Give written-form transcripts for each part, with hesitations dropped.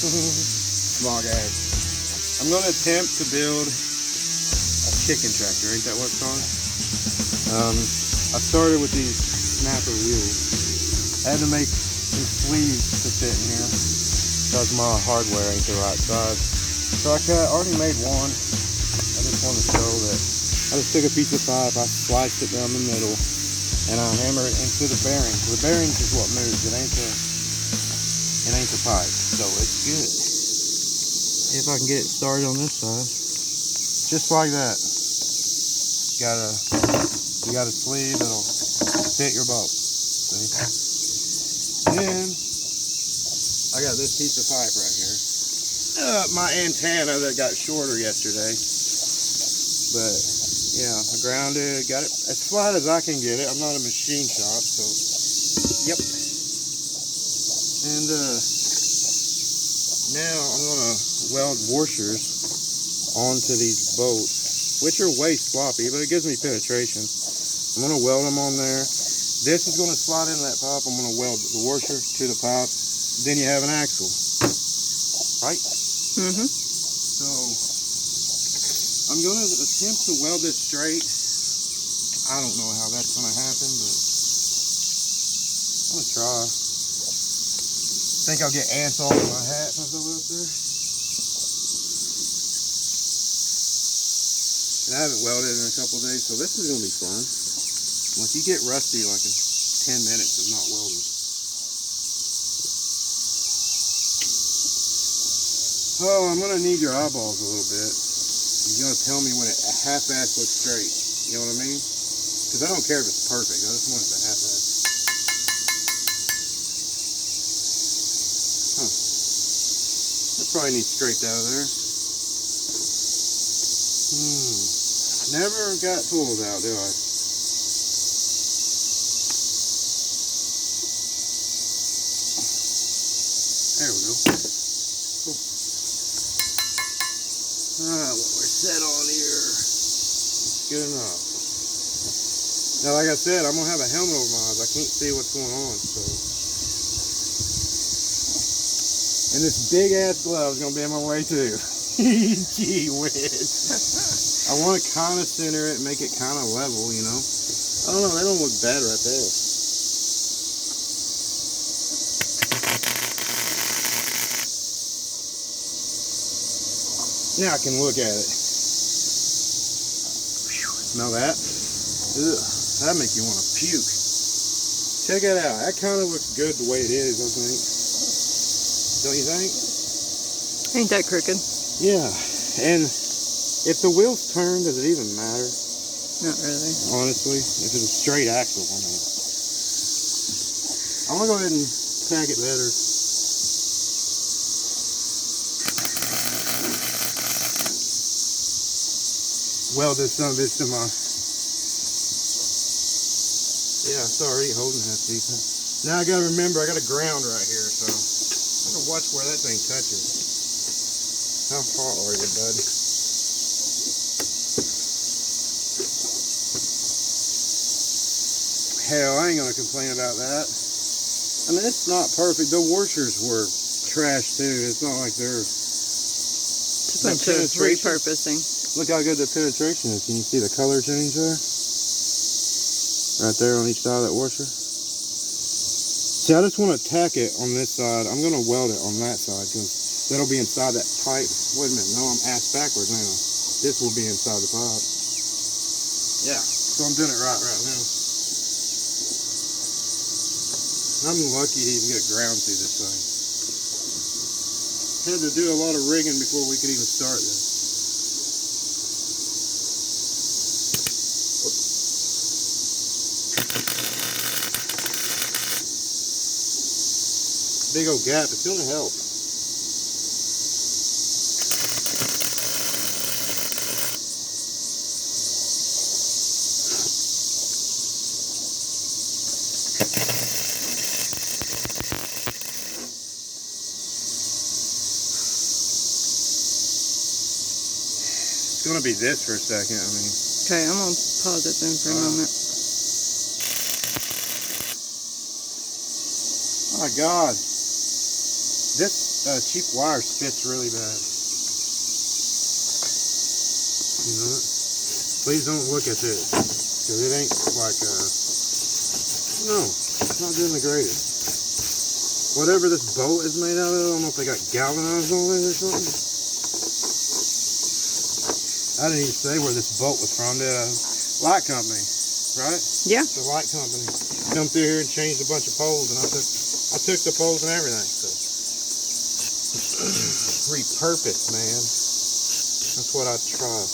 Small guys. I'm going to attempt to build a chicken tractor. Ain't that what it's called? I started with these snapper wheels. I had to make some sleeves to fit in here because my hardware ain't the right size. So I already made one. I just wanted to show that I just took a piece of pipe, I sliced it down the middle, and I hammer it into the bearings. The bearings is what moves. It ain't the pipe. So it's good. See if I can get it started on this side. Just like that. You got a sleeve that'll fit your boat. See? Then I got this piece of pipe right here. My antenna that got shorter yesterday. But yeah, I grounded, got it as flat as I can get it. I'm not a machine shop, so yep. And now I'm gonna weld washers onto these bolts, which are way sloppy, but it gives me penetration. I'm gonna weld them on there. This is gonna slide into that pipe. I'm gonna weld the washer to the pipe. Then you have an axle, right? Mm-hmm. So I'm going to attempt to weld this straight. I don't know how that's going to happen, but I'm going to try. Think I'll get ants all in my hat as I go up there. And I haven't welded in a couple of days, so this is going to be fun. Like, you get rusty like in 10 minutes of not welding. Oh, I'm going to need your eyeballs a little bit. You're going to tell me when a half-ass looks straight. You know what I mean? Because I don't care if it's perfect. I just want it to half-ass. Huh. That probably needs scraped out of there. Never got tools out, do I? There we go. Cool. Alright, what we're set on here. It's good enough. Now, like I said, I'm going to have a helmet over my eyes. I can't see what's going on, so. And this big ass glove is going to be in my way too. Gee whiz. I want to kind of center it and make it kind of level, you know. I don't know, that don't look bad right there. Now I can look at it. Whew, smell that? Ugh, that makes you want to puke. Check it out. That kind of looks good the way it is, I think. Don't you think? Ain't that crooked? Yeah. And if the wheels turn, does it even matter? Not really. Honestly, if it's a straight axle, I mean. I'm gonna go ahead and tack it better. Weld this son of a bitch to my. Yeah, it's already holding half decent. Now I gotta remember, I got a ground right here, so I gotta watch where that thing touches. How hot are you, bud? Hell, I ain't gonna complain about that. I mean, it's not perfect. The washers were trash too. It's not like they're. It's a bunch of repurposing. Look how good the penetration is. Can you see the color change there? Right there on each side of that washer. See, I just want to tack it on this side. I'm going to weld it on that side because that'll be inside that pipe. Wait a minute. No, I'm ass backwards now. This will be inside the pipe. Yeah. So I'm doing it right now. I'm lucky to even get a ground through this thing. Had to do a lot of rigging before we could even start this. Big old gap, it's gonna help. It's gonna be this for a second, I mean. Okay, I'm gonna pause it then for a moment. Oh my God. This cheap wire spits really bad. You know what? Please don't look at this, because it ain't like no, it's not doing the greatest. Whatever this bolt is made out of, I don't know if they got galvanized on it or something. I didn't even say where this bolt was from. The light company, right? Yeah. The light company come through here and changed a bunch of poles, and I took the poles and everything. So repurposed, man. That's what I try.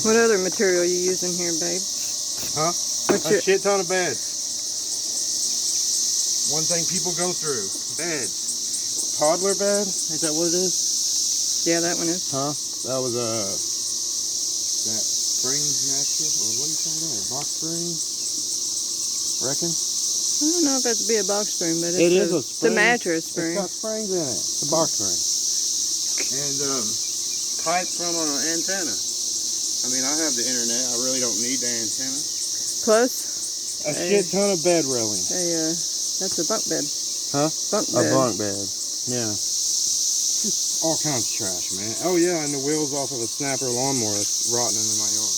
What other material you using here, babe? Huh? A shit ton of beds. One thing people go through, beds. Toddler bed? Is that what it is? Yeah, that one is. Huh? That was that spring mattress, or what do you call that? A box spring? Reckon? I don't know if it has to be a box spring, but It is a a spring. It's a mattress spring. It's got springs in it. It's a box spring. And pipe from an antenna. I mean, I have the internet. I really don't need the antenna. Plus, A shit ton of bed railing. that's a bunk bed. Huh? Bunk A bed. bunk bed. Yeah. Just all kinds of trash, man. Oh yeah, and the wheels off of a snapper lawnmower that's rotting in my yard.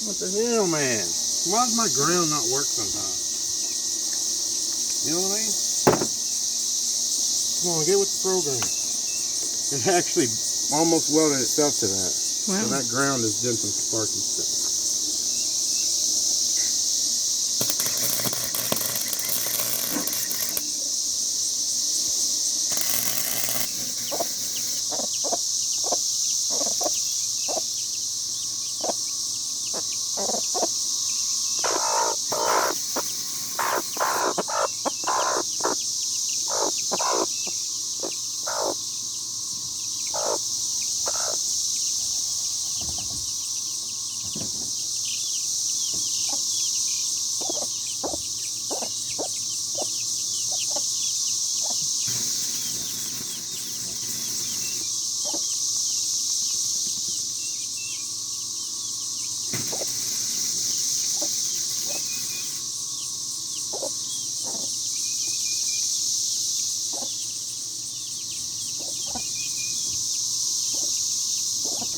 What the hell, man? Why does my ground not work sometimes? You know what I mean? Come on, get with the program. It actually almost welded itself to that. Wow. So that ground is doing some sparky stuff.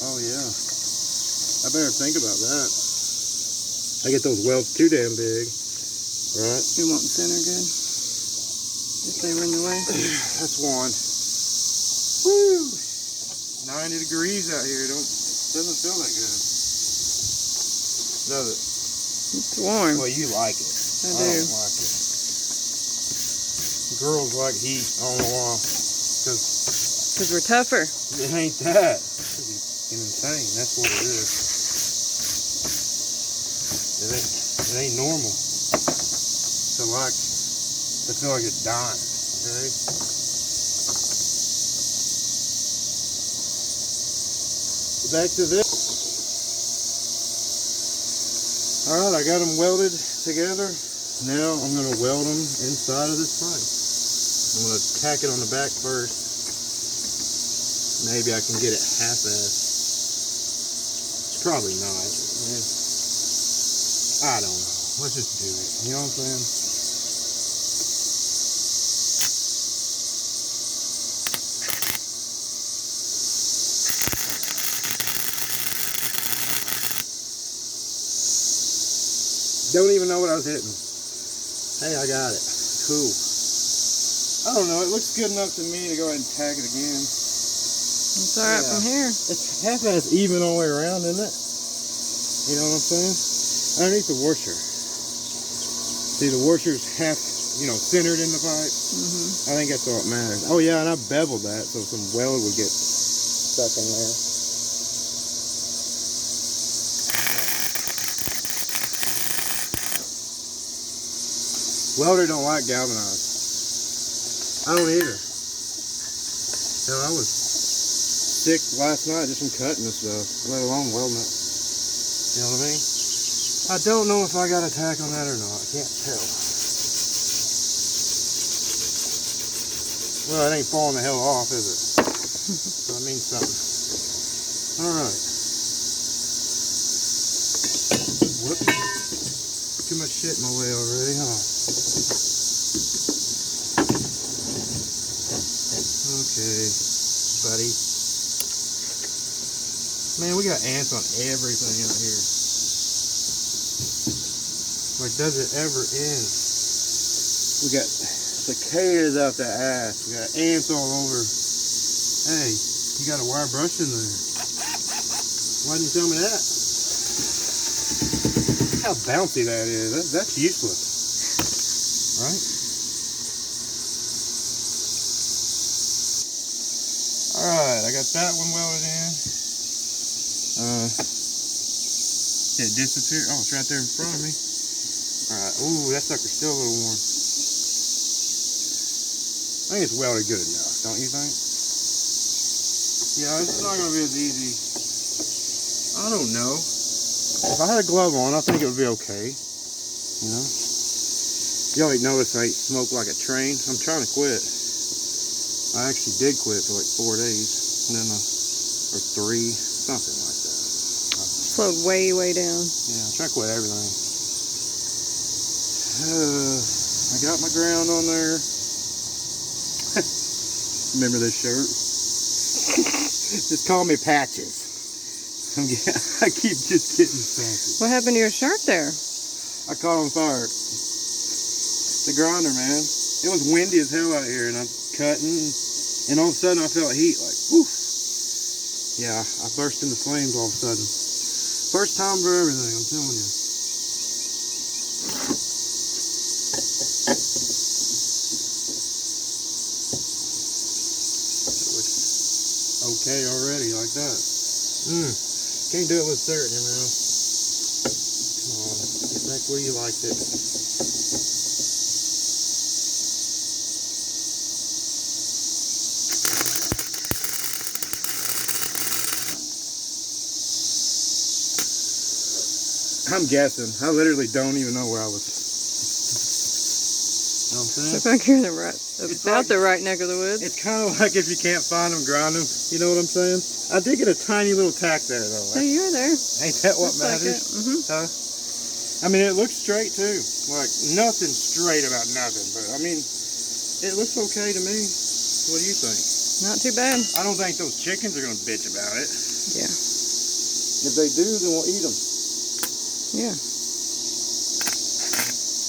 Oh yeah, I better think about that. I get those welds too damn big, right? You won't center good if they were in the way. That's one. Woo! 90 degrees out here. Doesn't feel that good. Does it? It's warm. Well, you like it. I do. don't like it. Girls like heat. I don't know why. Because we're tougher. It ain't that. It's insane. That's what it is. It ain't normal to feel like it's dying. Okay. Back to this. All right, I got them welded together. Now I'm going to weld them inside of this pipe. I'm going to tack it on the back first. Maybe I can get it half-assed. It's probably not. I don't know. Let's just do it. You know what I'm saying? Don't even know what I was hitting. Hey, I got it. Cool. I don't know. It looks good enough to me to go ahead and tag it again. It's all right from here. It's half-ass even all the way around, isn't it? You know what I'm saying? Underneath the washer. See, the washer's half, centered in the pipe. I think that's all that matters. Oh yeah, and I beveled that so some weld would get stuck in there. Welder don't like galvanized. I don't either. Hell, I was sick last night just from cutting this stuff, let alone welding it. You know what I mean? I don't know if I got a tack on that or not. I can't tell. Well, it ain't falling the hell off, is it? So that means something. Alright. Whoops. Too much shit in my way already, huh? Okay, buddy. Man, we got ants on everything out here. Like, does it ever end? We got cicadas out the ass. We got ants all over. Hey, you got a wire brush in there. Why didn't you tell me that? Look how bouncy that is. That's useless. Right? Alright, I got that one welded in. Did it disappear? Oh, it's right there in front of me. Alright, ooh, that sucker's still a little warm. I think it's welded good enough, don't you think? Yeah, this is not going to be as easy. I don't know. If I had a glove on, I think it would be okay. You know? You already notice I smoke like a train. I'm trying to quit. I actually did quit for like 4 days. And then, or 3, something like that. Slowed way, way down. Yeah, I'm trying to quit everything. I got my ground on there. Remember this shirt? Just call me Patches. I keep just getting Patches. What happened to your shirt there? I caught on fire. The grinder, man. It was windy as hell out here, and I'm cutting, and all of a sudden I felt heat, like, woof. Yeah, I burst into flames all of a sudden. First time for everything, I'm telling you. Okay already, like that. Can't do it with dirt in your mouth. Come on, get back where you liked it. I'm guessing. I literally don't even know where I was. You know what I'm saying? Looks like you're in the right, about the right neck of the woods. It's kind of like if you can't find them, grind them. You know what I'm saying? I did get a tiny little tack there, though. So you're there. Ain't that what Looks like matters? it. Huh? I mean, it looks straight, too. Like, nothing straight about nothing. But, I mean, it looks okay to me. What do you think? Not too bad. I don't think those chickens are going to bitch about it. Yeah. If they do, then we'll eat them. Yeah.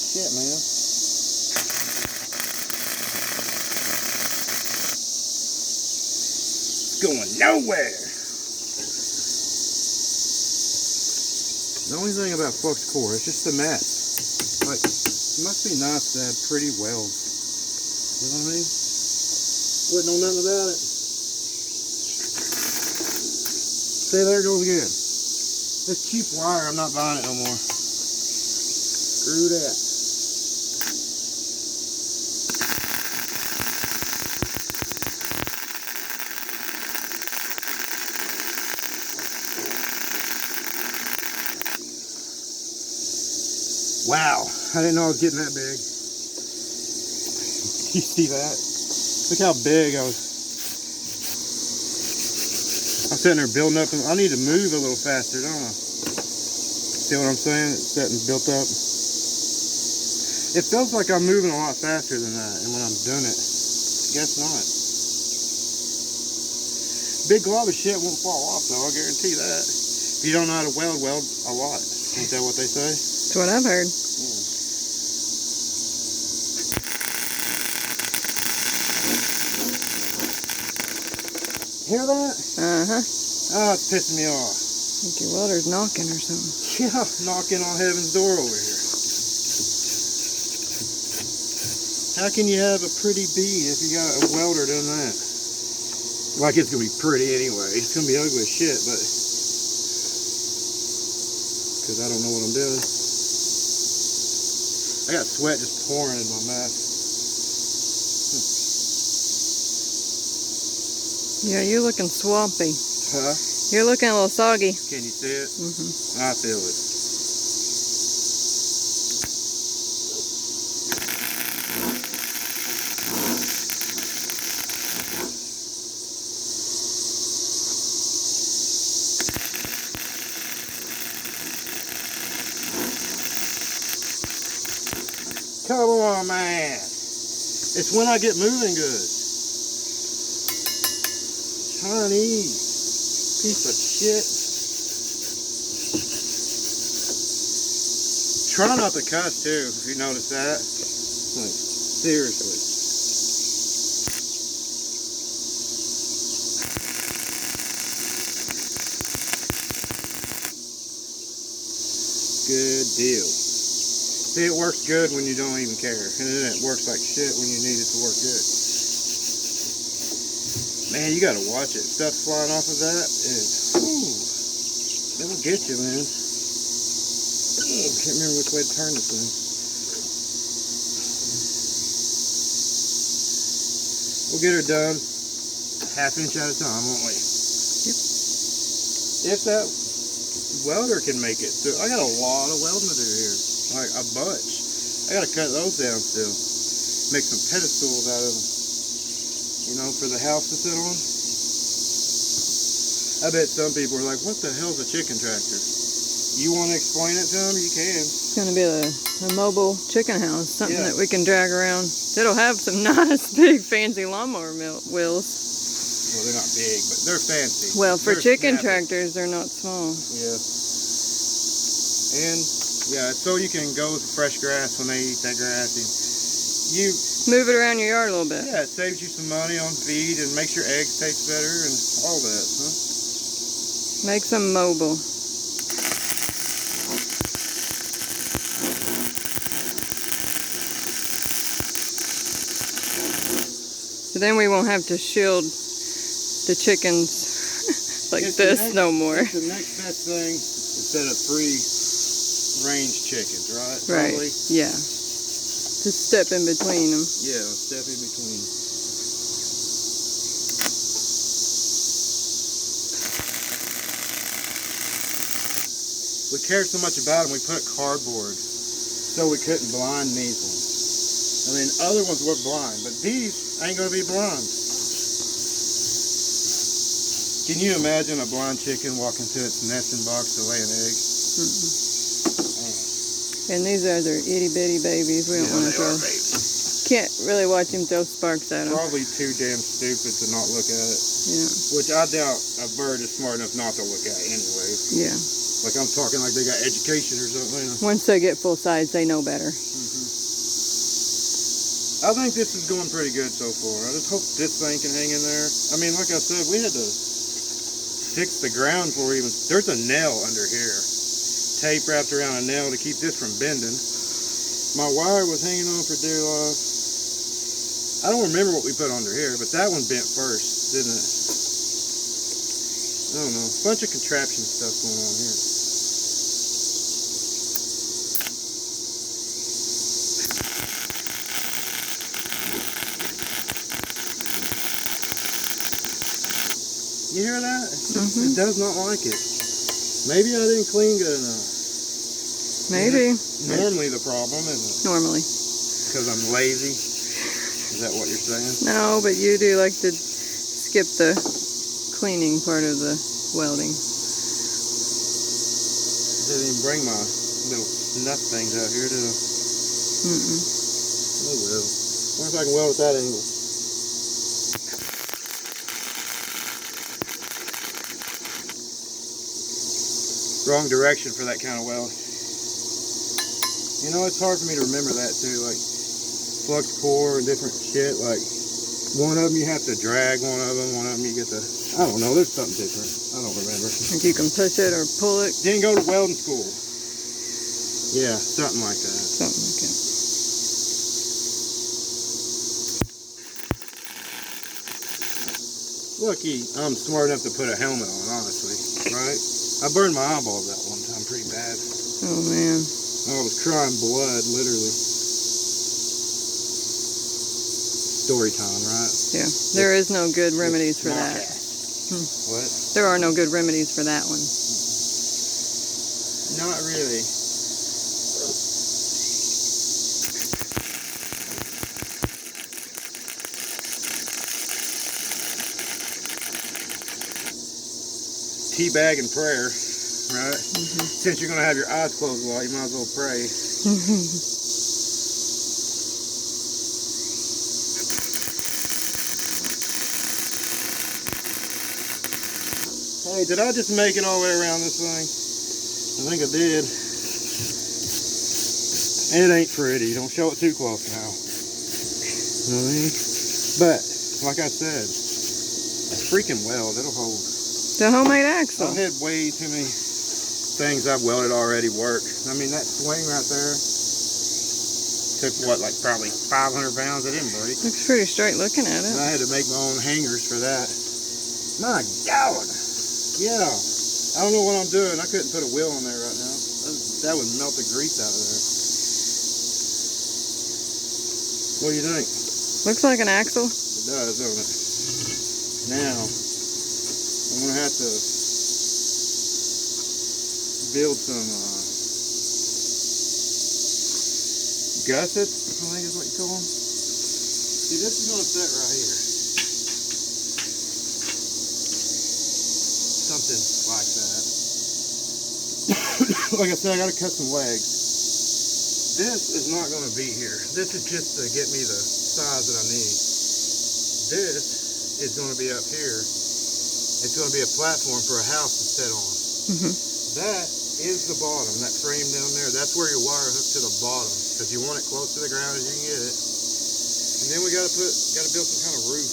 Shit, man. Going nowhere. The only thing about flux core is just the mess. Like, it must be nice to have pretty welds. You know what I mean? Wouldn't know nothing about it. See, there it goes again. This cheap wire, I'm not buying it no more. Screw that. Wow, I didn't know I was getting that big. You see that? Look how big I was. I'm sitting there building up. I need to move a little faster, don't I? See what I'm saying? It's getting built up. It feels like I'm moving a lot faster than that, and when I'm doing it, guess not. Big glob of shit won't fall off, though, I guarantee that. If you don't know how to weld a lot. Ain't that what they say? That's what I've heard. Hear that? Uh-huh. Oh, it's pissing me off. I think your welder's knocking or something. Yeah, knocking on heaven's door over here. How can you have a pretty bead if you got a welder doing that? Like, it's going to be pretty anyway. It's going to be ugly as shit, but... because I don't know what I'm doing. I got sweat just pouring in my mouth. Yeah, you're looking swampy. Huh? You're looking a little soggy. Can you see it? Mm-hmm. I feel it. on my ass. It's when I get moving good. Chinese piece of shit. Try not to cuss too, if you notice that. Like, seriously. Good deal. See, it works good when you don't even care, and then it works like shit when you need it to work good. Man, you gotta watch it. Stuff flying off of that is, whew, it'll get you, man. Can't remember which way to turn this thing. We'll get her done ½ inch at a time, won't we? Yep. If that welder can make it through. I got a lot of welding to do here, like a bunch. I gotta cut those down still. Make some pedestals out of them, you know, for the house to sit on. I bet some people are like, what the hell's a chicken tractor? You want to explain it to them? You can. It's going to be a mobile chicken house, something Yeah. that we can drag around. It'll have some nice, big, fancy lawnmower wheels. Well, they're not big, but they're fancy. Well, for They're chicken snappy. tractors, they're not small. Yeah. And, yeah, so you can go with fresh grass when they eat that grass. And you Move it around your yard a little bit. Yeah, it saves you some money on feed and makes your eggs taste better and all that, huh? Makes them mobile. So then we won't have to shield the chickens like It's this no more. It's the next best thing instead of free-range chickens, right? Right, Probably. yeah. Just step in between them. Yeah, step in between. We cared so much about them, we put cardboard so we couldn't blind these ones. I mean, other ones were blind, but these ain't gonna be blind. Can you imagine a blind chicken walking to its nesting box to lay an egg? And these are their itty bitty babies. We don't want to throw. Can't really watch him throw sparks at them. Probably too damn stupid to not look at it. Yeah. Which I doubt a bird is smart enough not to look at it anyway. Yeah. Like I'm talking like they got education or something. Once they get full size, they know better. I think this is going pretty good so far. I just hope this thing can hang in there. I mean, like I said, we had to fix the ground before we even... There's a nail under here. Tape wrapped around a nail to keep this from bending. My wire was hanging on for dear life. I don't remember what we put under here, but that one bent first, didn't it? I don't know. A bunch of contraption stuff going on here. You hear that? It does not like it. Maybe I didn't clean good enough. Maybe. Normally the problem, isn't it? Normally. Because I'm lazy? Is that what you're saying? No, but you do like to skip the cleaning part of the welding. Didn't even bring my little snuff things out here, did I? Oh well. Wonder if I can weld at that angle. Wrong direction for that kind of weld. You know, it's hard for me to remember that too, like flux core and different shit. Like one of them you have to drag one of them you get to, I don't know, there's something different. I don't remember. Like you can push it or pull it. Didn't go to welding school. Yeah, something like that. Something like that. Lucky I'm smart enough to put a helmet on, honestly, right? I burned my eyeballs that one time pretty bad. Oh man. I was crying blood, literally. Story time, right? Yeah. There is no good remedies for that. What? There are no good remedies for that one. Not really. Teabag and prayer, right? Since you're going to have your eyes closed a lot, you might as well pray. Wait, did I just make it all the way around this thing? I think I did. It ain't pretty. Don't show it too close now. You know what I mean? But, like I said, it's freaking weld. It'll hold. The homemade axle. I've had way too many things I've welded already work. I mean, that swing right there took, what, like probably 500 pounds. It didn't break. Looks pretty straight looking at it. And I had to make my own hangers for that. My God. Yeah. I don't know what I'm doing. I couldn't put a wheel on there right now. That would melt the grease out of there. What do you think? Looks like an axle. It does, doesn't it? Now, I'm going to have to build some gussets, I think is what you call them. See, this is going to sit right here. Something like that. Like I said, I got to cut some legs. This is not going to be here. This is just to get me the size that I need. This is going to be up here. It's going to be a platform for a house to sit on. That is the bottom, that frame down there. That's where your wire hooks to the bottom, because you want it close to the ground as you can get it. And then we got to build some kind of roof,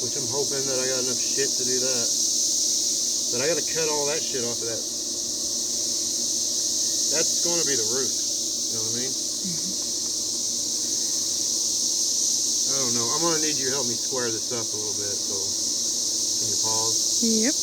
which I'm hoping that I got enough shit to do that. But I got to cut all that shit off of that. That's going to be the roof. You know what I mean? I don't know. I'm going to need you to help me square this up a little bit. So, can you pause? Yep.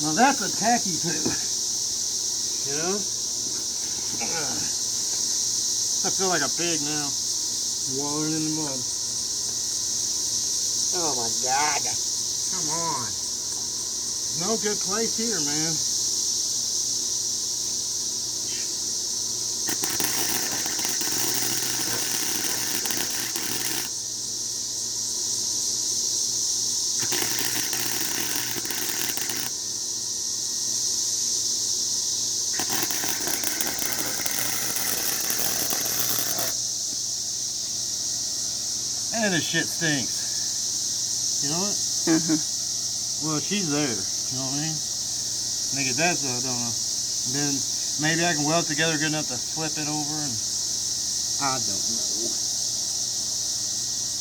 Now that's a tacky poo. You know? I feel like a pig now. Wallowing in the mud. Oh my God. Come on. No good place here, man. And this shit stinks. You know what? Well, she's there. You know what I mean? Nigga, that's I don't know. And then maybe I can weld it together good enough to flip it over, and I don't know.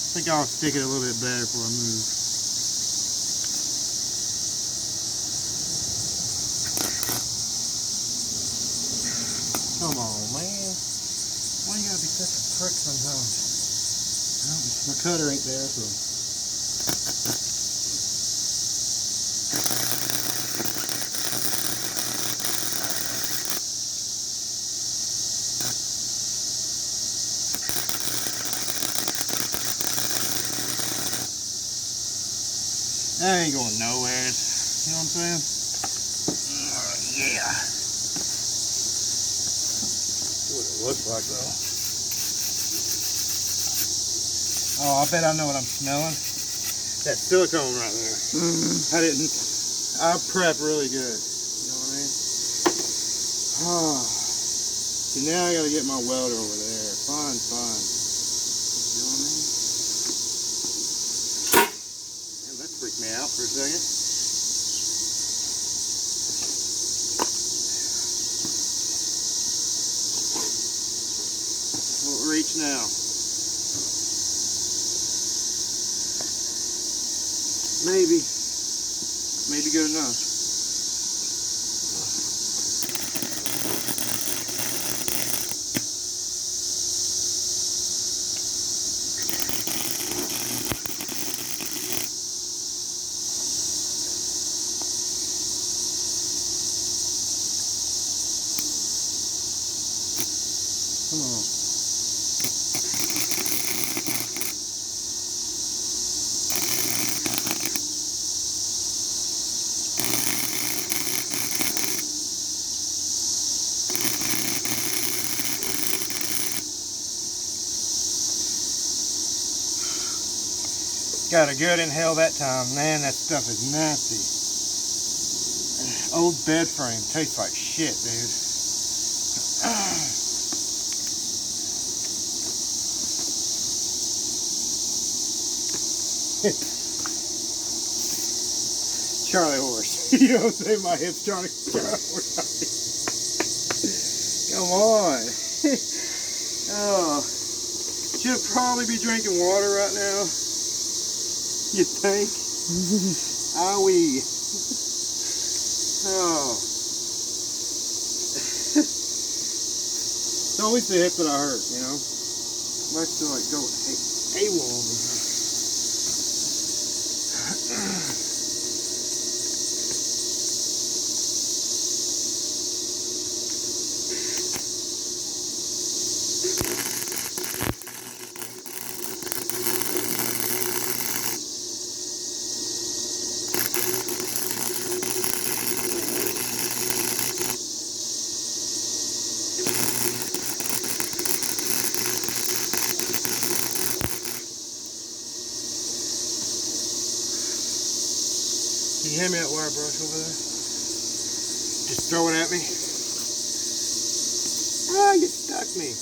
I think I'll stick it a little bit better before I move. Come on, man. Why you gotta be such a prick sometimes? My cutter ain't there, so. That ain't going nowhere. You know what I'm saying? Yeah. See what it looks like, though. Oh, I bet I know what I'm smelling. That silicone right there. I prep really good. You know what I mean? Oh. See, now I gotta get my welder over there. Fine. You know what I mean? Man, that freaked me out for a second. We'll reach now. Maybe good enough. Come on. Got a good inhale that time. Man, that stuff is nasty. Old bed frame tastes like shit, dude. Charlie horse. You don't say my hips, Charlie horse. Come on. Oh, should probably be drinking water right now. You think? Are we? Oh. It's always the hip that I hurt, you know? I like to like go AWOL over here. Can you hand me that wire brush over there? Just throw it at me. Ah, you stuck me.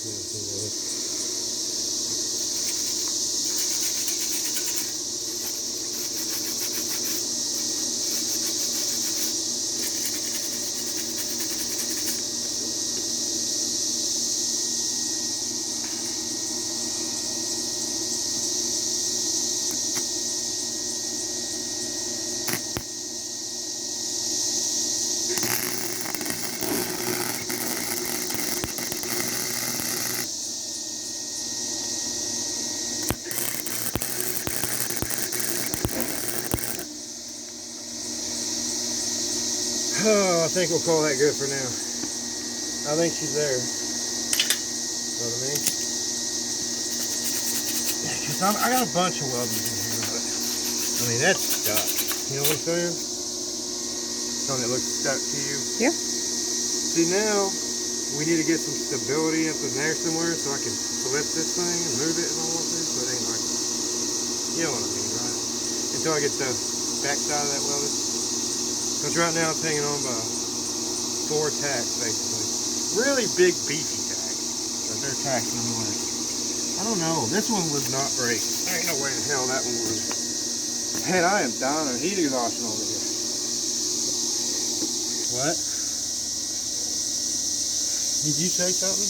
Oh, I think we'll call that good for now. I think she's there. Know what I mean? Yeah, because I got a bunch of weldings in here, but I mean, that's stuck. You know what I'm saying? Something that looks stuck to you. Yeah. See, now we need to get some stability up in there somewhere so I can flip this thing and move it if I want to. So it ain't like, you know what I mean, right? Until I get the back side of that welded. Because right now it's hanging on by 4 tacks, basically. Really big, beefy tacks. But they're tacks nonetheless. I don't know. This one would not break. There ain't no way in hell that one would. Man, I am dying of heat exhaustion over here. What? Did you say something?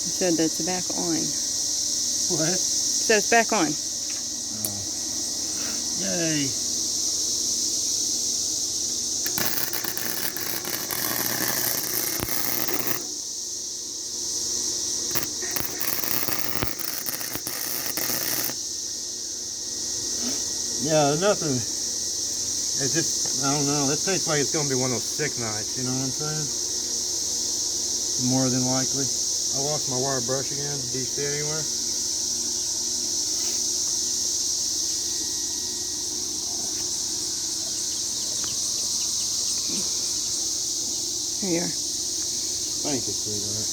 You said that's back on. What? You said it's back on. Oh. Yay. Yeah, nothing. It's just, I don't know. This tastes like it's going to be one of those sick nights, you know what I'm saying? More than likely. I lost my wire brush again. Do you see it anywhere? Here you are. Thank you, sweetheart.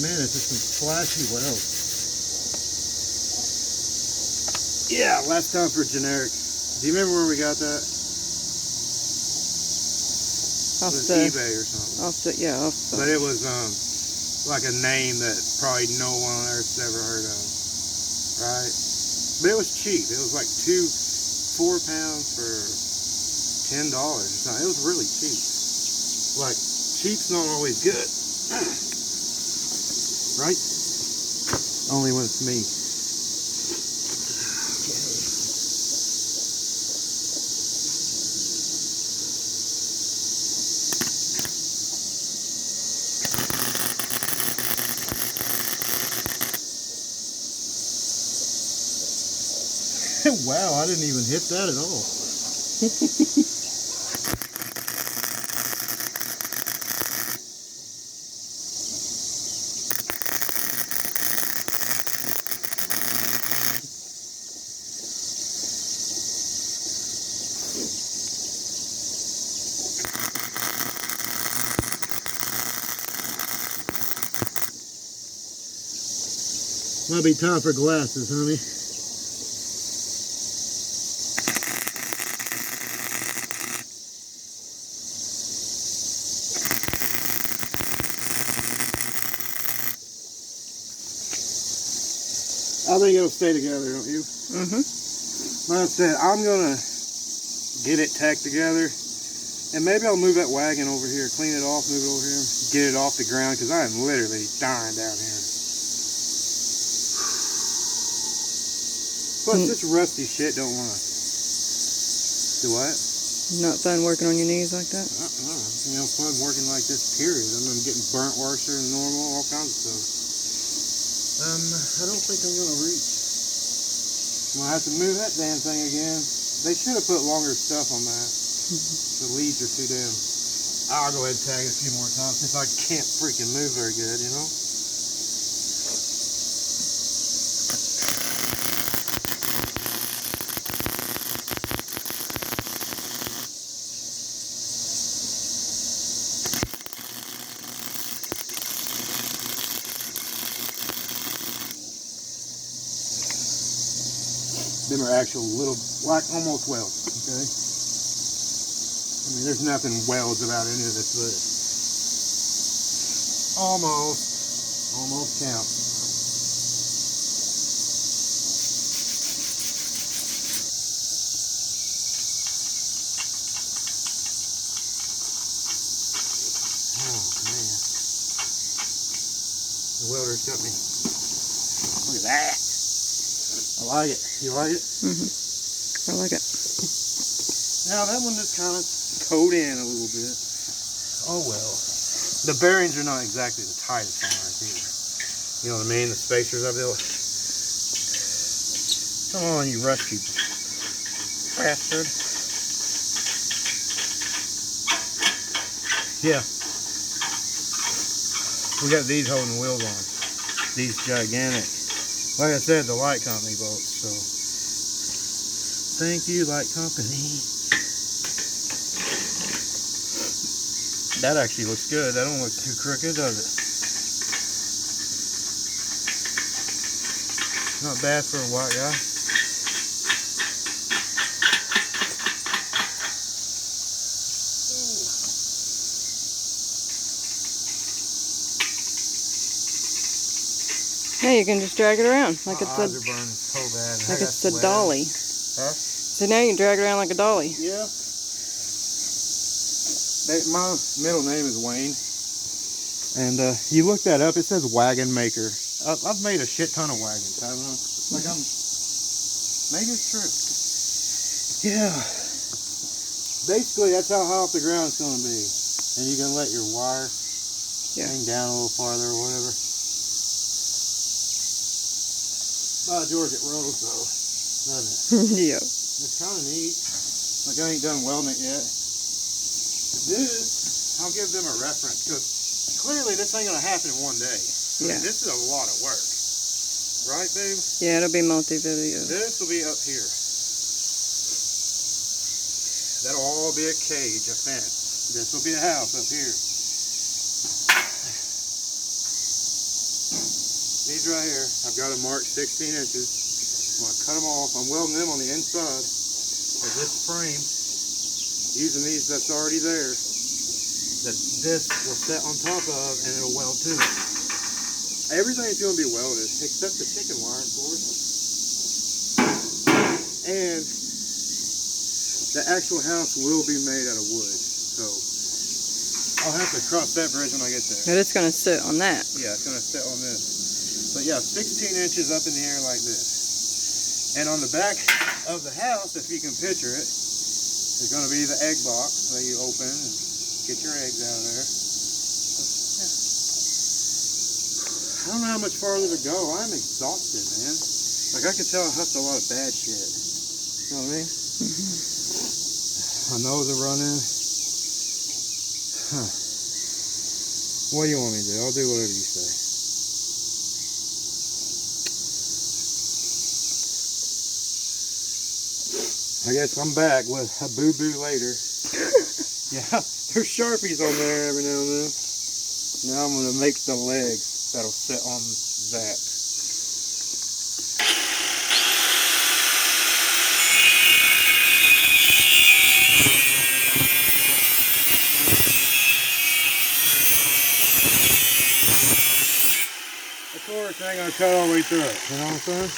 Man, it's just some flashy welds. Yeah, last time for generic. Do you remember where we got that? Off It was the eBay or something. off the But it was like a name that probably no one on earth's ever heard of, right? But it was cheap. It was like 4 pounds for $10 or something. It was really cheap. Like, cheap's not always good. Right? Only when it's me. Wow, I didn't even hit that at all. Might be time for glasses, honey. I think it'll stay together, don't you? Mm-hmm. Like I said, I'm gonna get it tacked together, and maybe I'll move that wagon over here, clean it off, move it over here, get it off the ground, because I am literally dying down here. Plus, this rusty shit don't want to do what? Not fun working on your knees like that? You know, fun working like this, period. I mean, I'm getting burnt worse than normal, all kinds of stuff. I don't think I'm gonna reach. I'm gonna have to move that damn thing again. They should have put longer stuff on that. The leads are too damn. I'll go ahead and tag it a few more times since I can't freaking move very good, you know? Them are actual little, like almost welds, okay? I mean, there's nothing welds about any of this, but almost counts. Oh man, the welder's got me. Look at that. I like it. You like it? Mm-hmm. I like it. Now that one just kind of coat in a little bit. Oh well. The bearings are not exactly the tightest on right here. You know what I mean? The spacers I built. Come on, you rusty bastard. Yeah. We got these holding wheels on. These gigantic. Like I said, the light company bolts, so thank you, light company. That actually looks good. That don't look too crooked, does it? Not bad for a white guy. Hey, you can just drag it around like My it's eyes a are burning so bad. like it's a dolly. Huh? So now you can drag it around like a dolly. Yeah. My middle name is Wayne, and you look that up. It says wagon maker. I've made a shit ton of wagons. I don't know. Like maybe it's true. Yeah. Basically, that's how high off the ground it's going to be, and you can let your wire hang down a little farther or whatever. By George, it rolls though, doesn't it? Yeah. It's kind of neat. Like I ain't done welding it yet. This, I'll give them a reference because clearly this ain't gonna happen in one day. Yeah. This is a lot of work, right, babe? Yeah, it'll be multi-video. This will be up here. That'll all be a cage, a fence. This will be a house up here. These right here, I've got them marked 16 inches. I'm gonna cut them off. I'm welding them on the inside of this frame using these that's already there. That this will set on top of, and it'll weld to it. Everything's gonna be welded except the chicken wire, of course. And the actual house will be made out of wood. So I'll have to cross that bridge when I get there. But it's going to sit on that. Yeah, it's gonna sit on this. But yeah, 16 inches up in the air like this. And on the back of the house, if you can picture it, is going to be the egg box that you open and get your eggs out of there. I don't know how much farther to go. I'm exhausted, man. Like I can tell I huffed a lot of bad shit. You know what I mean? My nose is running. Huh. What do you want me to do? I'll do whatever you say. I guess I'm back with a boo-boo later. Yeah, there's Sharpies on there every now and then. Now I'm going to make the legs that'll sit on that. ain't gonna cut all the way through it. You know what I'm saying?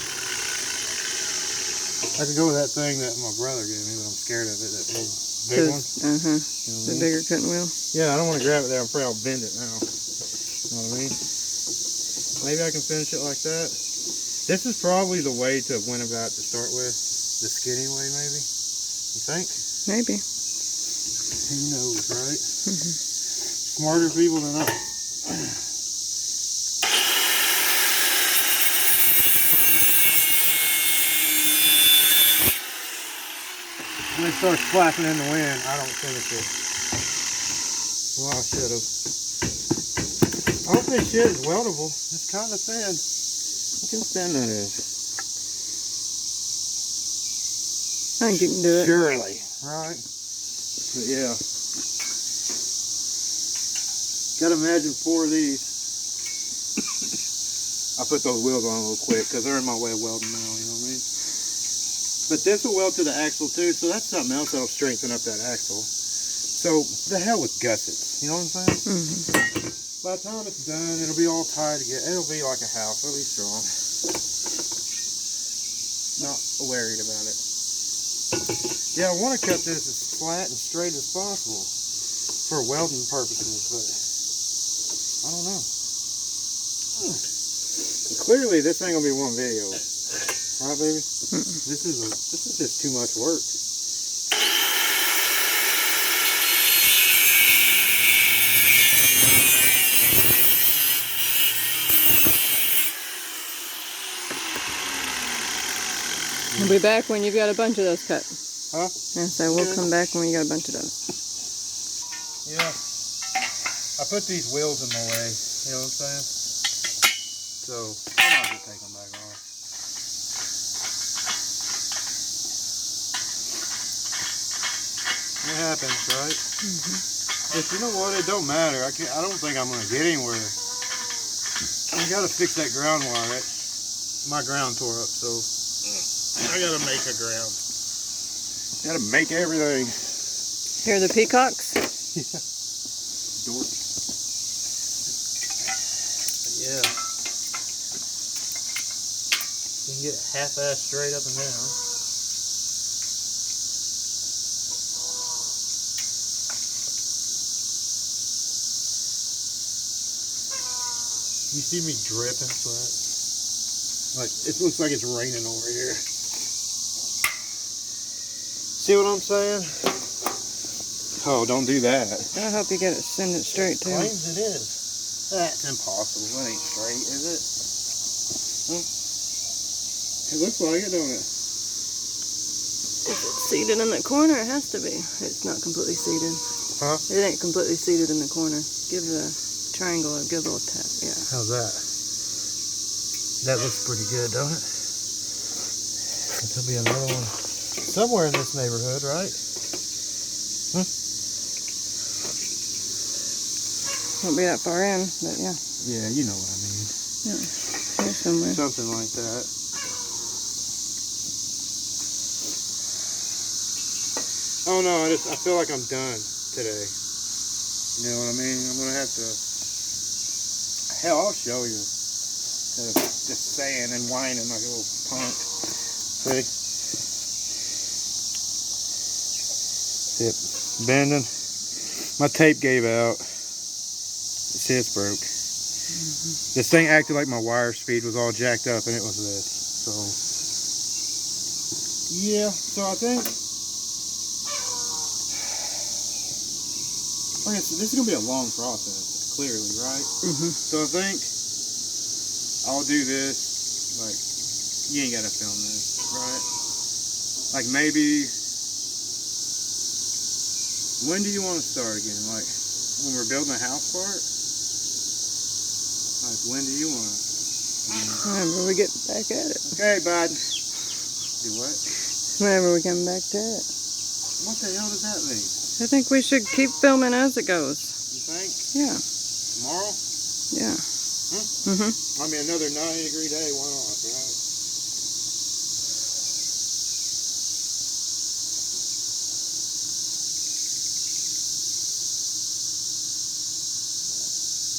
I could go with that thing that my brother gave me, but I'm scared of it. That little big one. Uh huh. The bigger cutting wheel. Yeah, I don't want to grab it there. I'm afraid I'll bend it now. You know what I mean? Maybe I can finish it like that. This is probably the way to win about to start with. The skinny way, maybe. You think? Maybe. Who knows, right? Smarter people than us. When it starts flapping in the wind, I don't finish it. Well, I should have. I hope this shit is weldable. It's kind of thin. Look how thin that is. I think you can do it. Surely. Right? But yeah. Gotta imagine 4 of these. I put those wheels on a little quick because they're in my way of welding now, you know what I mean? But this will weld to the axle too, so that's something else that'll strengthen up that axle. So, the hell with gussets, you know what I'm saying? By the time it's done, it'll be all tied together. It'll be like a house, it'll be strong. Not worried about it. Yeah, I want to cut this as flat and straight as possible for welding purposes, but I don't know. Clearly, this ain't gonna be one video. Right, baby? This is just too much work. We'll be back when you've got a bunch of those cut. Huh? And so we'll come back when you got a bunch of those. Yeah. I put these wheels in my way. You know what I'm saying? So I might as well take them back off. It happens, right? But you know what? It don't matter. I don't think I'm gonna get anywhere. I gotta fix that ground wire. My ground tore up, so I gotta make a ground. Gotta make everything. Here are the peacocks. Yeah. Dork. Yeah. You can get half-ass straight up and down. You see me dripping sweat? Like, it looks like it's raining over here. See what I'm saying? Oh, don't do that. I hope you get it, send it straight too. Claims it is. That's impossible. That ain't straight, is it? Huh? It looks like it, don't it? If it's seated in the corner, it has to be. It's not completely seated. Huh? It ain't completely seated in the corner. Give the triangle a good little tap, yeah. How's that? That looks pretty good, don't it? There'll be another one somewhere in this neighborhood, right? Won't be that far in, but yeah. Yeah, you know what I mean. Yeah, here somewhere. Something like that. Oh no, I feel like I'm done today. You know what I mean? I'm gonna have to. Hell, I'll show you. Just saying and whining like a little punk. See? See it bending? My tape gave out. See, it's broke. This thing acted like my wire speed was all jacked up, and it was this. So, yeah. So I think, like I said, this is gonna be a long process. Clearly, right? So I think I'll do this. Like, you ain't gotta film this, right? Like maybe. When do you want to start again? Like when we're building a house part? Like, when do you want to? Whenever we get back at it. Okay, bud. Do what? Whenever we come back to it. What the hell does that mean? I think we should keep filming as it goes. You think? Yeah. Tomorrow? Yeah. I mean, another 90-degree day, why not, right?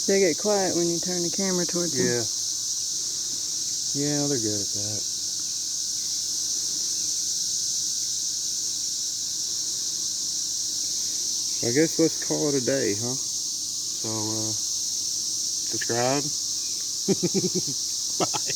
They get quiet when you turn the camera towards them. Yeah. Yeah, they're good at that. So I guess let's call it a day, huh? So, subscribe. Bye.